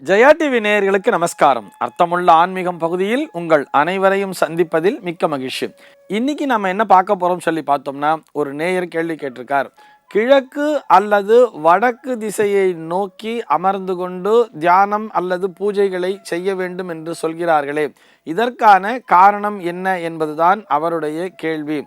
Jaya TV நேயர்களுக்கு நமஸ்காரம். அர்த்தமுள்ள ஆன்மீகம் பகுதியில் உங்கள் அனைவரையும் சந்திப்பதில் மிக்க மகிழ்ச்சி. இன்னைக்கு நம்ம என்ன பார்க்க போறோம் சொல்லி பார்த்தோம்னா, ஒரு நேயர் கேள்வி கேட்டிருக்கார். கிழக்கு அல்லது வடக்கு திசையை நோக்கி அமர்ந்து கொண்டு தியானம் அல்லது பூஜைகளை செய்ய வேண்டும் என்று சொல்கிறார்களே, இதற்கான காரணம் என்ன என்பதுதான் அவருடைய கேள்வி.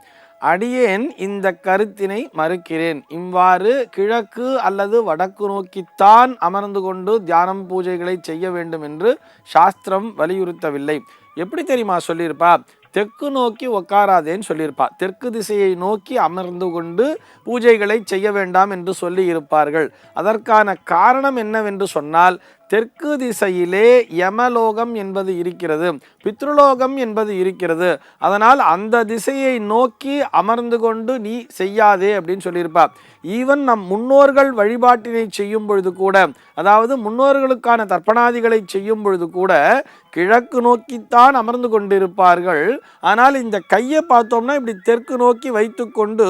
அடியேன் இந்த கருத்தினை மறுக்கிறேன். இவ்வாறு கிழக்கு அல்லது வடக்கு நோக்கித்தான் அமர்ந்து கொண்டு தியானம் பூஜைகளை செய்ய வேண்டும் என்று சாஸ்திரம் வலியுறுத்தவில்லை. எப்படி தெரியுமா சொல்லியிருப்பா? தெற்கு நோக்கி உட்காராதேன்னு சொல்லியிருப்பா. தெற்கு திசையை நோக்கி அமர்ந்து கொண்டு பூஜைகளை செய்ய வேண்டாம் என்று சொல்லி இருப்பார்கள். அதற்கான காரணம் என்னவென்று சொன்னால், தெற்கு திசையிலே யமலோகம் என்பது இருக்கிறது, பித்ருலோகம் என்பது இருக்கிறது. அதனால் அந்த திசையை நோக்கி அமர்ந்து கொண்டு நீ செய்யாதே அப்படின்னு சொல்லியிருப்பா. ஈவன் நம் முன்னோர்கள் வழிபாட்டினை செய்யும் பொழுது கூட, அதாவது முன்னோர்களுக்கான தர்ப்பணாதிகளை செய்யும் பொழுது கூட கிழக்கு நோக்கித்தான் அமர்ந்து கொண்டிருப்பார்கள். ஆனால் இந்த கையை பார்த்தோம்னா இப்படி தெற்கு நோக்கி வைத்து கொண்டு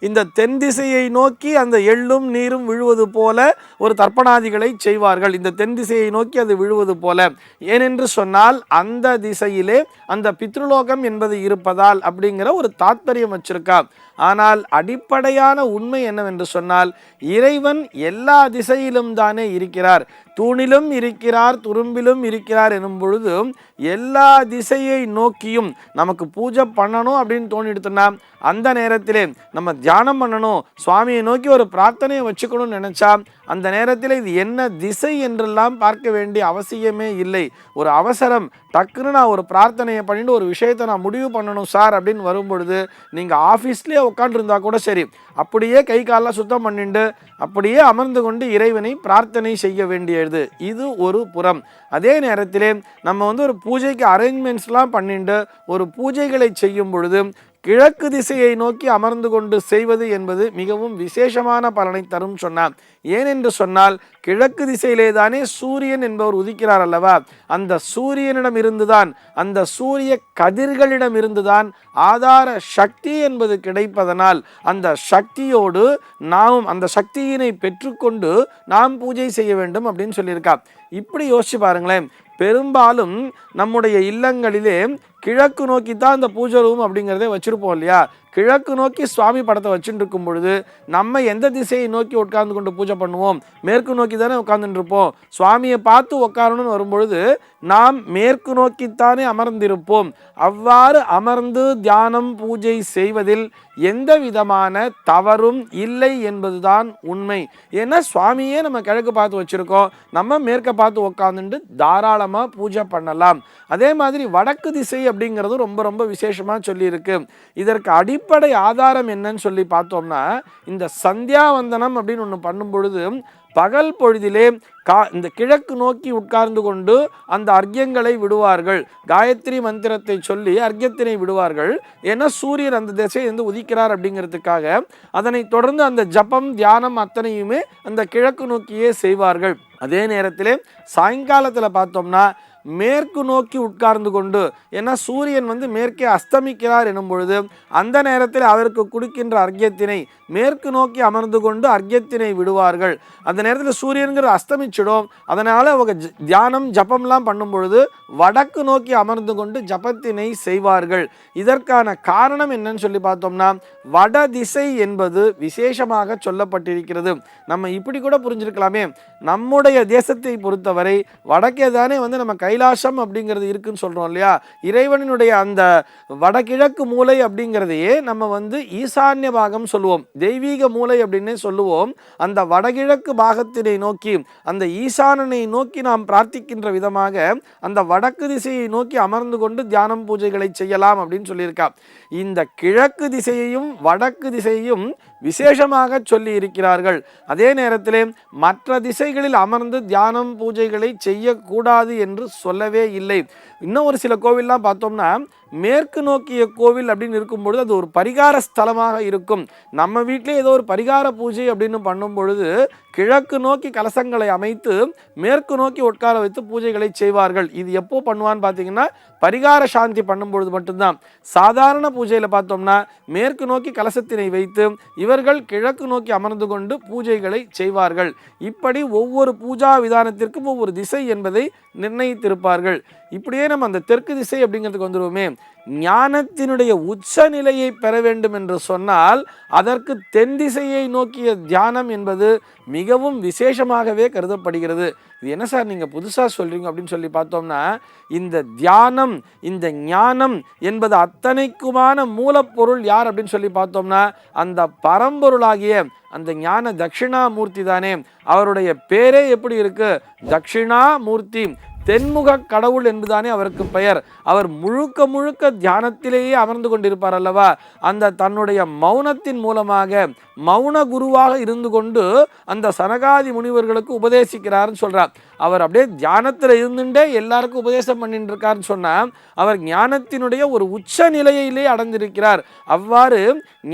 இந்த தென் திசையை நோக்கி அந்த எள்ளும் நீரும் விழுவது போல ஒரு தர்ப்பணாதிகளை செய்வார்கள். இந்த தென் திசையை நோக்கி அது விழுவது போல. ஏனென்று சொன்னால் அந்த திசையிலே அந்த பித்ருலோகம் என்பது இருப்பதால் அப்படிங்கிற ஒரு தாத்பரியம் வச்சிருக்கா. ஆனால் அடிப்படையான உண்மை என்னவென்று சொன்னால், இறைவன் எல்லா திசையிலும் தானே இருக்கிறார். தூணிலும் இருக்கிறார், துரும்பிலும் இருக்கிறார் எனும் பொழுது எல்லா திசையை நோக்கியும் நமக்கு பூஜை பண்ணணும் அப்படின்னு தோணிடுத்துனா, அந்த நேரத்திலே நம்ம தியானம் பண்ணணும், சுவாமியை நோக்கி ஒரு பிரார்த்தனையை வச்சுக்கணும்னு நினைச்சா, அந்த நேரத்தில் இது என்ன திசை என்றெல்லாம் பார்க்க வேண்டிய அவசியமே இல்லை. ஒரு அவசரம், டக்குன்னு நான் ஒரு பிரார்த்தனையை பண்ணிட்டு ஒரு விஷயத்தை நான் முடிவு பண்ணணும் சார் அப்படின்னு வரும்பொழுது, நீங்கள் ஆஃபீஸ்லேயே உட்காந்துருந்தா கூட சரி, அப்படியே கை காலெலாம் சுத்தம் பண்ணிட்டு அப்படியே அமர்ந்து கொண்டு இறைவனை பிரார்த்தனை செய்ய வேண்டியது. இது ஒரு புறம். அதே நேரத்திலே நம்ம ஒரு பூஜைக்கு அரேஞ்ச்மெண்ட்ஸ்லாம் பண்ணிட்டு ஒரு பூஜைகளை செய்யும் பொழுது கிழக்கு திசையை நோக்கி அமர்ந்து கொண்டு செய்வது என்பது மிகவும் விசேஷமான பலனை தரும் சொன்னார். ஏனென்று சொன்னால், கிழக்கு திசையிலே தானே சூரியன் என்பவர் உதிக்கிறார் அல்லவா? அந்த சூரியனிடம் இருந்துதான், அந்த சூரிய கதிர்களிடம் இருந்துதான் ஆதார சக்தி என்பது கிடைப்பதனால் அந்த சக்தியோடு நாம் அந்த சக்தியினை பெற்றுக்கொண்டு நாம் பூஜை செய்ய வேண்டும் அப்படின்னு சொல்லியிருக்கா. இப்படி யோசிச்சு பாருங்களேன். பெரும்பாலும் நம்முடைய இல்லங்களிலே கிழக்கு நோக்கி தான் அந்த பூஜை ரூம் அப்படிங்கிறதே வச்சுருப்போம் இல்லையா? கிழக்கு நோக்கி சுவாமி படத்தை வச்சுட்டு இருக்கும் பொழுது நம்ம எந்த திசையை நோக்கி உட்கார்ந்து கொண்டு பூஜை பண்ணுவோம்? மேற்கு நோக்கி தானே உட்கார்ந்துட்டு இருப்போம். சுவாமியை பார்த்து உட்காரணும்னு வரும்பொழுது நாம் மேற்கு நோக்கித்தானே அமர்ந்திருப்போம். அவ்வாறு அமர்ந்து தியானம் பூஜை செய்வதில் எந்த விதமான தவறும் இல்லை என்பதுதான் உண்மை. ஏன்னா சுவாமியே நம்ம கிழக்கு பார்த்து வச்சுருக்கோம், நம்ம மேற்க பார்த்து உட்காந்துட்டு தாராளமாக பூஜை பண்ணலாம். அதே மாதிரி வடக்கு திசை அப்படிங்கிறது ரொம்ப ரொம்ப விசேஷமாக சொல்லியிருக்கு. இதற்கு அடிப்படை ஆதாரம் என்னன்னு சொல்லி பார்த்தோம்னா, இந்த சந்தியாவந்தனம் அப்படின்னு ஒன்று பண்ணும் பொழுது பகல் பொழுதிலே இந்த கிழக்கு நோக்கி உட்கார்ந்து கொண்டு அந்த அர்க்கியங்களை விடுவார்கள். காயத்ரி மந்திரத்தை சொல்லி அர்க்கியத்தினை விடுவார்கள். ஏன்னா சூரியன் அந்த திசையை உதிக்கிறார் அப்படிங்கிறதுக்காக. அதனை தொடர்ந்து அந்த ஜபம் தியானம் அத்தனையுமே அந்த கிழக்கு நோக்கியே செய்வார்கள். அதே நேரத்திலே சாயங்காலத்தில் பார்த்தோம்னா மேற்கு நோக்கி உட்கார்ந்து கொண்டு, ஏன்னா சூரியன் மேற்கே அஸ்தமிக்கிறார் எனும் பொழுது அந்த நேரத்தில் அவருக்கு கொடுக்கின்ற அர்க்கியத்தினை மேற்கு நோக்கி அமர்ந்து கொண்டு அர்க்கியத்தினை விடுவார்கள். அந்த நேரத்தில் சூரியன்கிற அஸ்தமிச்சிடும். அதனால் அவங்க தியானம் ஜபம்லாம் பண்ணும் பொழுது வடக்கு நோக்கி அமர்ந்து கொண்டு ஜபத்தினை செய்வார்கள். இதற்கான காரணம் என்னன்னு சொல்லி பார்த்தோம்னா, வட திசை என்பது விசேஷமாக சொல்லப்பட்டிருக்கிறது. நம்ம இப்படி கூட புரிஞ்சிருக்கலாமே, நம்முடைய தேசத்தை பொறுத்தவரை வடக்கே தானே நம்ம கைலாசம் அப்படிங்கிறது இருக்குன்னு சொல்றோம் இல்லையா? இறைவனுடைய அந்த வடகிழக்கு மூலை அப்படிங்கிறதையே நம்ம ஈசான்ய பாகம் சொல்லுவோம், தெய்வீக மூலை அப்படின்னே சொல்லுவோம். அந்த வடகிழக்கு பாகத்தினை நோக்கி, அந்த ஈசானனை நோக்கி நாம் பிரார்த்திக்கின்ற விதமாக அந்த வடக்கு திசையை நோக்கி அமர்ந்து கொண்டு தியானம் பூஜைகளை செய்யலாம் அப்படின்னு சொல்லியிருக்கா. இந்த கிழக்கு திசையையும் வடக்கு திசையையும் விசேஷமாக சொல்லி இருக்கிறார்கள். அதே நேரத்திலே மற்ற திசைகளில் அமர்ந்து தியானம் பூஜைகளை செய்யக்கூடாது என்று சொல்லவே இல்லை. இன்னும் ஒரு சில கோவில்லாம் பார்த்தோம்னா மேற்கு நோக்கிய கோவில் அப்படின்னு இருக்கும்பொழுது அது ஒரு பரிகார ஸ்தலமாக இருக்கும். நம்ம வீட்டிலே ஏதோ ஒரு பரிகார பூஜை அப்படின்னு பண்ணும் பொழுது கிழக்கு நோக்கி கலசங்களை அமைத்து மேற்கு நோக்கி உட்கார வைத்து பூஜைகளை செய்வார்கள். இது எப்போ பண்ணுவான்னு பார்த்தீங்கன்னா பரிகார சாந்தி பண்ணும் பொழுது மட்டும்தான். சாதாரண பூஜையில் பார்த்தோம்னா மேற்கு நோக்கி கலசத்தினை வைத்து இவர்கள் கிழக்கு நோக்கி அமர்ந்து கொண்டு பூஜைகளை செய்வார்கள். இப்படி ஒவ்வொரு பூஜா விதானத்திற்கும் ஒவ்வொரு திசை என்பதை நிர்ணயித்திருப்பார்கள். இப்படியே நம்ம அந்த தெற்கு திசை அப்படிங்கிறதுக்கு வந்துடுவோமே. ஞானத்தினுடைய உச்ச நிலையை பெற வேண்டும் என்று சொன்னால் அதற்கு தென் திசையை நோக்கிய தியானம் என்பது மிகவும் விசேஷமாகவே கருதப்படுகிறது. இது என்ன சார் நீங்கள் புதுசாக சொல்கிறீங்க அப்படின்னு சொல்லி பார்த்தோம்னா, இந்த தியானம் இந்த ஞானம் என்பது அத்தனைக்குமான மூலப்பொருள் யார் அப்படின்னு சொல்லி பார்த்தோம்னா அந்த பரம்பொருளாகிய அந்த ஞான தட்சிணாமூர்த்தி தானே. அவருடைய பேரே எப்படி இருக்கு? தட்சிணாமூர்த்தி, தென்முக கடவுள் என்பதுதானே அவருக்கு பெயர். அவர் முழுக்க முழுக்க தியானத்திலேயே அமர்ந்து கொண்டிருப்பார் அல்லவா. அந்த தன்னுடைய மௌனத்தின் மூலமாக மௌன குருவாக இருந்து கொண்டு அந்த சனகாதி முனிவர்களுக்கு உபதேசிக்கிறார்னு சொல்றார். அவர் அப்படியே தியானத்தில் இருந்துட்டே எல்லாருக்கும் உபதேசம் பண்ணிட்டு இருக்காருன்னு சொன்னா அவர் ஞானத்தினுடைய ஒரு உச்ச நிலையிலே அடைந்திருக்கிறார். அவ்வாறு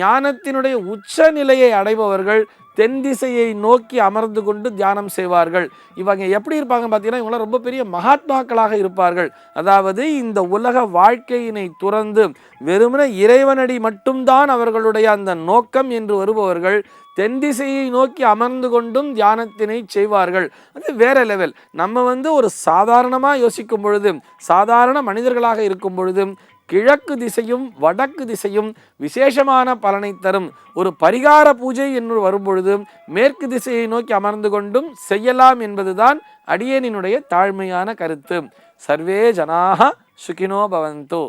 ஞானத்தினுடைய உச்ச நிலையை அடைபவர்கள் தென் திசையை நோக்கி அமர்ந்து கொண்டு தியானம் செய்வார்கள். இவங்க எப்படி இருப்பாங்க பார்த்தீங்கன்னா இவங்களாம் ரொம்ப பெரிய மகாத்மாக்களாக இருப்பார்கள். அதாவது இந்த உலக வாழ்க்கையினை துறந்து வெறுமனே இறைவனடி மட்டும்தான் அவர்களுடைய அந்த நோக்கம் என்று வருபவர்கள் தென் திசையை நோக்கி அமர்ந்து கொண்டும் தியானத்தினை செய்வார்கள். அது வேற லெவல். நம்ம ஒரு சாதாரணமாக யோசிக்கும் பொழுது சாதாரண மனிதர்களாக இருக்கும் பொழுது கிழக்கு திசையும் வடக்கு திசையும் விசேஷமான பலனை தரும். ஒரு பரிகார பூஜை என்று வரும்பொழுது மேற்கு திசையை நோக்கி அமர்ந்து கொண்டும் செய்யலாம் என்பதுதான் அடியேனினுடைய தாழ்மையான கருத்து. சர்வே ஜனாக சுகினோ பவந்து.